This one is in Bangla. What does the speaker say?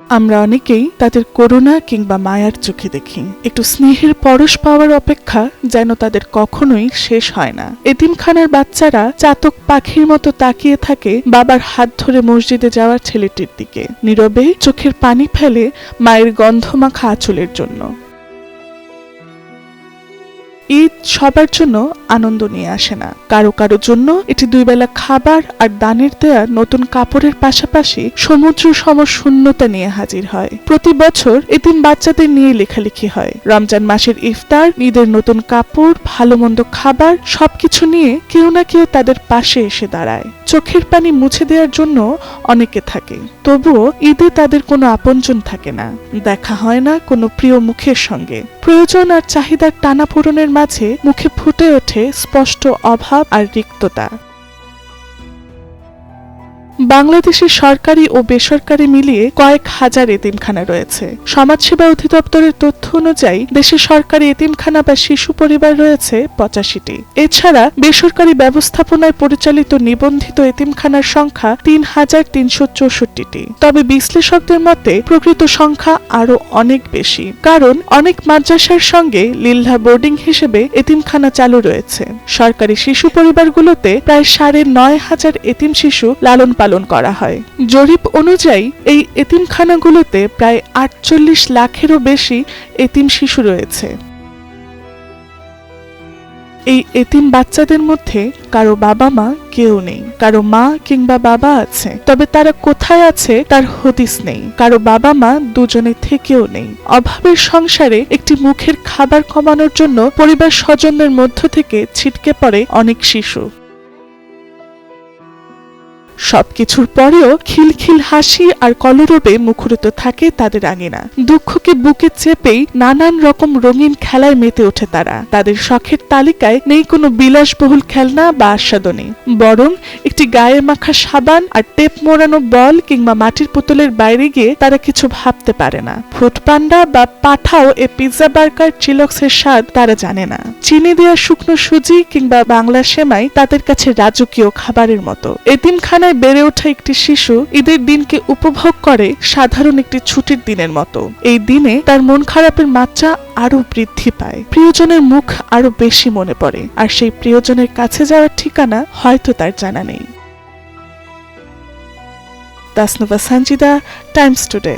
আমরা অনেকেই তাদের করুণা কিংবা মায়ার চোখে দেখি, একটু স্নেহের পরশ পাওয়ার অপেক্ষা যেন তাদের কখনোই শেষ হয় না। এতিমখানার বাচ্চারা চাতক পাখির মতো তাকিয়ে থাকে বাবার হাত ধরে মসজিদে যাওয়ার ছেলেটির দিকে, নীরবে চোখের পানি ফেলে মায়ের গন্ধমাখা আঁচলের জন্য। ঈদ সবার জন্য আনন্দ নিয়ে আসে না। কারো কারো জন্য এটি দুই বেলা খাবার আর দানের দেয়া নতুন কাপড়ের পাশাপাশি সমুদ্র সম শূন্যতা নিয়ে হাজির হয়। প্রতি বছর এতিম বাচ্চাদের নিয়ে লেখালেখি হয়। রমজান মাসের ইফতার, ঈদের নতুন কাপড়, ভালো মন্দ খাবার, সবকিছু নিয়ে কেউ না কেউ তাদের পাশে এসে দাঁড়ায়। চোখের পানি মুছে দেওয়ার জন্য অনেকে থাকে, তবুও ঈদে তাদের কোনো আপনজন থাকে না, দেখা হয় না কোনো প্রিয় মুখের সঙ্গে। প্রয়োজন আর চাহিদার টানাপোড়েনের মাঝে মুখে ফুটে ওঠে স্পষ্ট অভাব আর রিক্ততা। বাংলাদেশের সরকারি ও বেসরকারি মিলিয়ে কয়েক হাজার এতিমখানা রয়েছে। সমাজসেবা অধিদপ্তরের তথ্য অনুযায়ী দেশে সরকারি এতিমখানা বা শিশু পরিবার রয়েছে 85টি। এছাড়া বেসরকারি ব্যবস্থাপনায় পরিচালিত নিবন্ধিত এতিমখানার সংখ্যা 3,364টি। তবে বিশ্লেষকদের মতে প্রকৃত সংখ্যা আরো অনেক বেশি, কারণ অনেক মাদ্রাসার সঙ্গে লিল্লাহ বোর্ডিং হিসেবে এতিমখানা চালু রয়েছে। সরকারি শিশু পরিবারগুলোতে প্রায় 9,500 এতিম শিশু লালন পালন করা হয়। জরিপ অনুযায়ী এই এতিমখানাগুলোতে প্রায় 48 লাখেরও বেশি এতিম শিশু রয়েছে। এই এতিম বাচ্চাদের মধ্যে কারো বাবা মা কেউ নেই, কারো মা কিংবা বাবা আছে, তবে তারা কোথায় আছে তার হদিস নেই। কারো বাবা মা দুজনে থেকেও নেই। অভাবের সংসারে একটি মুখের খাবার কমানোর জন্য পরিবার স্বজনদের মধ্য থেকে ছিটকে পড়ে অনেক শিশু। সবকিছুর পরেও খিলখিল হাসি আর কলরবে মুখরিত থাকে তাদের আঙিনা। দুঃখকে বুকে চেপেই নানান রকম রঙিন খেলায় মেতে ওঠে তারা। তাদের শখের তালিকায় নেই কোনো বিলাসবহুল খেলনা বা আস্বাদনী, বরং একটি গায়ে মাখা সাবান আর টেপ মোড়ানো বল কিংবা মাটির পুতুলের বাইরে গিয়ে তারা কিছু ভাবতে পারে না। ফ্রুট পান্ডা বা পাঠাও এ পিৎজা, বার্গার, চিলক্সের স্বাদ তারা জানে না। চিনি দেওয়া শুকনো সুজি কিংবা বাংলা সেমাই তাদের কাছে রাজকীয় খাবারের মতো। এতিমখানা বেড়ে ওঠা একটি শিশু ঈদের দিনকে উপভোগ করে সাধারণ একটি ছুটির দিনের মতো। এই দিনে তার মন খারাপের মাত্রা আরো বৃদ্ধি পায়, প্রিয়জনের মুখ আরো বেশি মনে পড়ে, আর সেই প্রিয়জনের কাছে যাওয়ার ঠিকানা হয়তো তার জানা নেই। Tasnuva Sanjida, Times today.